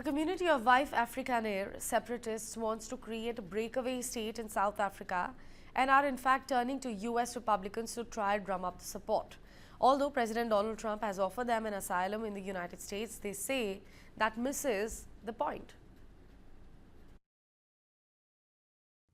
A community of White Afrikaner Separatists wants to create a breakaway state in South Africa and are in fact turning to US Republicans to try and drum up the support. Although President Donald Trump has offered them an asylum in the United States, they say that misses the point.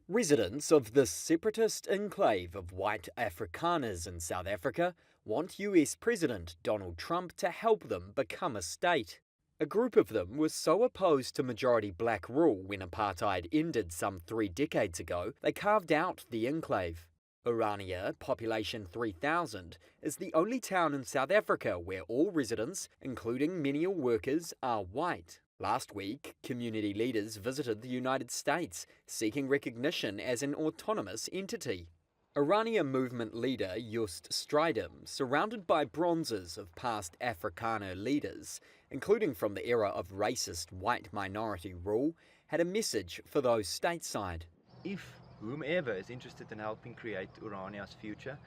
Residents of the separatist enclave of White Afrikaners in South Africa want US President Donald Trump to help them become a state. A group of them was so opposed to majority black rule when apartheid ended some 3 decades ago, they carved out the enclave. Orania, population 3,000, is the only town in South Africa where all residents, including menial workers, are white. Last week, community leaders visited the United States, seeking recognition as an autonomous entity. Orania movement leader Just Strydom, surrounded by bronzes of past Afrikaner leaders, including from the era of racist white minority rule, had a message for those stateside. If whomever is interested in helping create Orania's future,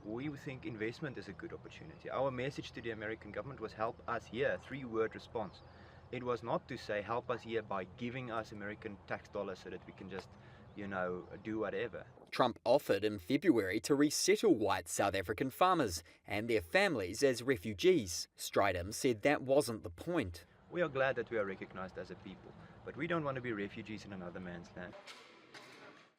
we think investment is a good opportunity. Our message to the American government was help us here, 3-word response. It was not to say help us here by giving us American tax dollars so that we can just, do whatever. Trump offered in February to resettle white South African farmers and their families as refugees. Strydom said that wasn't the point. We are glad that we are recognized as a people, but we don't want to be refugees in another man's land.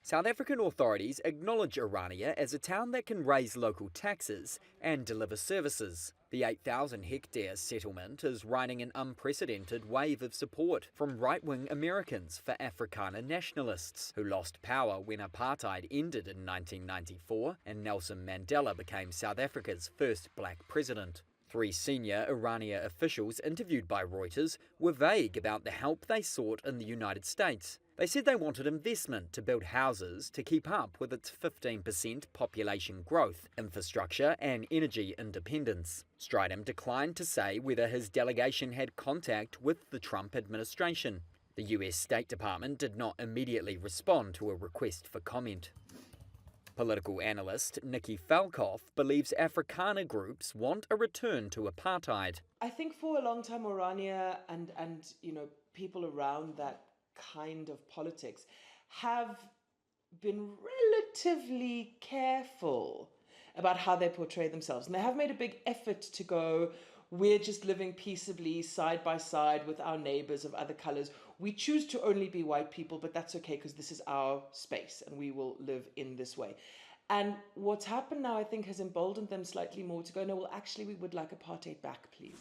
South African authorities acknowledge Orania as a town that can raise local taxes and deliver services. The 8,000-hectare settlement is riding an unprecedented wave of support from right-wing Americans for Afrikaner nationalists who lost power when apartheid ended in 1994 and Nelson Mandela became South Africa's first black president. 3 senior Orania officials interviewed by Reuters were vague about the help they sought in the United States. They said they wanted investment to build houses to keep up with its 15% population growth, infrastructure and energy independence. Strydom declined to say whether his delegation had contact with the Trump administration. The US State Department did not immediately respond to a request for comment. Political analyst Nikki Falkoff believes Afrikaner groups want a return to apartheid. I think for a long time Orania and people around that kind of politics have been relatively careful about how they portray themselves, and they have made a big effort to go, we're just living peaceably side by side with our neighbors of other colors. We choose to only be white people, but that's okay because this is our space and we will live in this way. And what's happened now, I think, has emboldened them slightly more to go, no, well, actually, we would like apartheid back, please.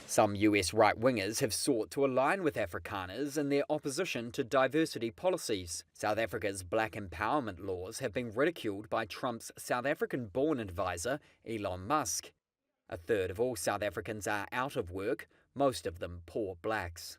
Some US right-wingers have sought to align with Afrikaners in their opposition to diversity policies. South Africa's black empowerment laws have been ridiculed by Trump's South African-born advisor, Elon Musk. A third of all South Africans are out of work, most of them poor blacks.